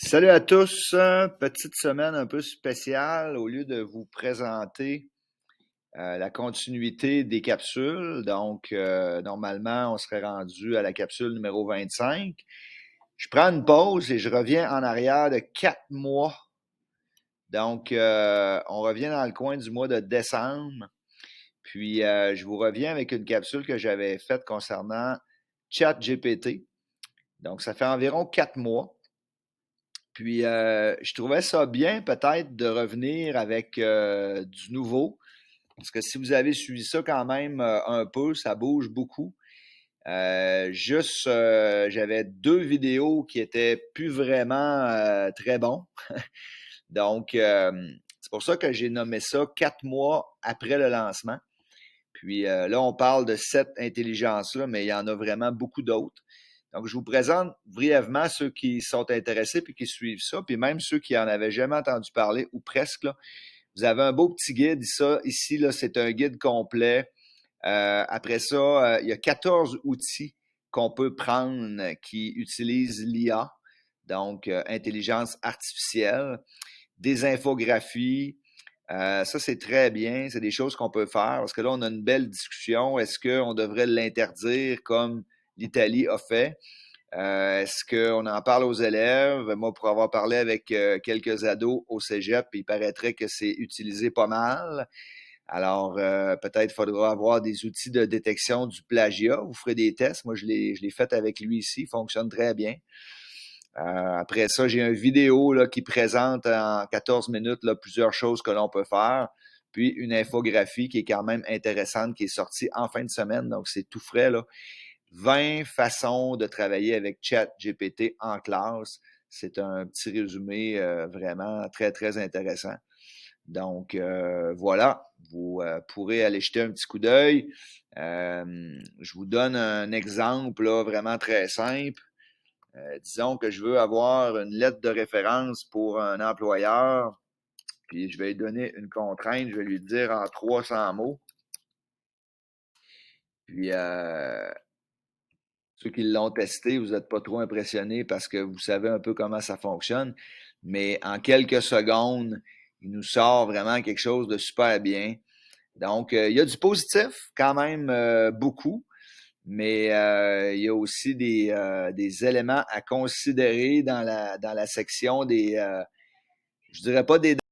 Salut à tous, petite semaine un peu spéciale. Au lieu de vous présenter la continuité des capsules, donc normalement on serait rendu à la capsule numéro 25. Je prends une pause et je reviens en arrière de 4 mois. Donc on revient dans le coin du mois de décembre. Puis je vous reviens avec une capsule que j'avais faite concernant ChatGPT. Donc ça fait environ 4 mois. Puis, je trouvais ça bien peut-être de revenir avec du nouveau, parce que si vous avez suivi ça quand même un peu, ça bouge beaucoup. J'avais 2 vidéos qui étaient plus vraiment très bons. Donc, c'est pour ça que j'ai nommé ça 4 mois après le lancement. Puis là, on parle de cette intelligence-là, mais il y en a vraiment beaucoup d'autres. Donc, je vous présente brièvement ceux qui sont intéressés puis qui suivent ça, puis même ceux qui en avaient jamais entendu parler ou presque. Là. Vous avez un beau petit guide. Ici, là, c'est un guide complet. Après ça, il y a 14 outils qu'on peut prendre qui utilisent l'IA, donc intelligence artificielle, des infographies. Ça, c'est très bien. C'est des choses qu'on peut faire parce que là, on a une belle discussion. Est-ce qu'on devrait l'interdire comme l'Italie a fait? Est-ce qu'on en parle aux élèves? Moi, pour avoir parlé avec quelques ados au cégep, il paraîtrait que c'est utilisé pas mal. Alors, peut-être faudra avoir des outils de détection du plagiat. Vous ferez des tests. Moi, je l'ai fait avec lui ici. Il fonctionne très bien. Après ça, j'ai une vidéo là, qui présente en 14 minutes là, plusieurs choses que l'on peut faire. Puis une infographie qui est quand même intéressante, qui est sortie en fin de semaine. Donc, c'est tout frais. Là. 20 façons de travailler avec ChatGPT en classe. C'est un petit résumé vraiment très, très intéressant. Donc, voilà, vous pourrez aller jeter un petit coup d'œil. Je vous donne un exemple là, vraiment très simple. Disons que je veux avoir une lettre de référence pour un employeur, puis je vais lui donner une contrainte, je vais lui dire en 300 mots. Puis, ceux qui l'ont testé, vous n'êtes pas trop impressionnés parce que vous savez un peu comment ça fonctionne, mais en quelques secondes, il nous sort vraiment quelque chose de super bien. Donc, il y a du positif quand même beaucoup, mais il y a aussi des éléments à considérer dans la section je dirais pas des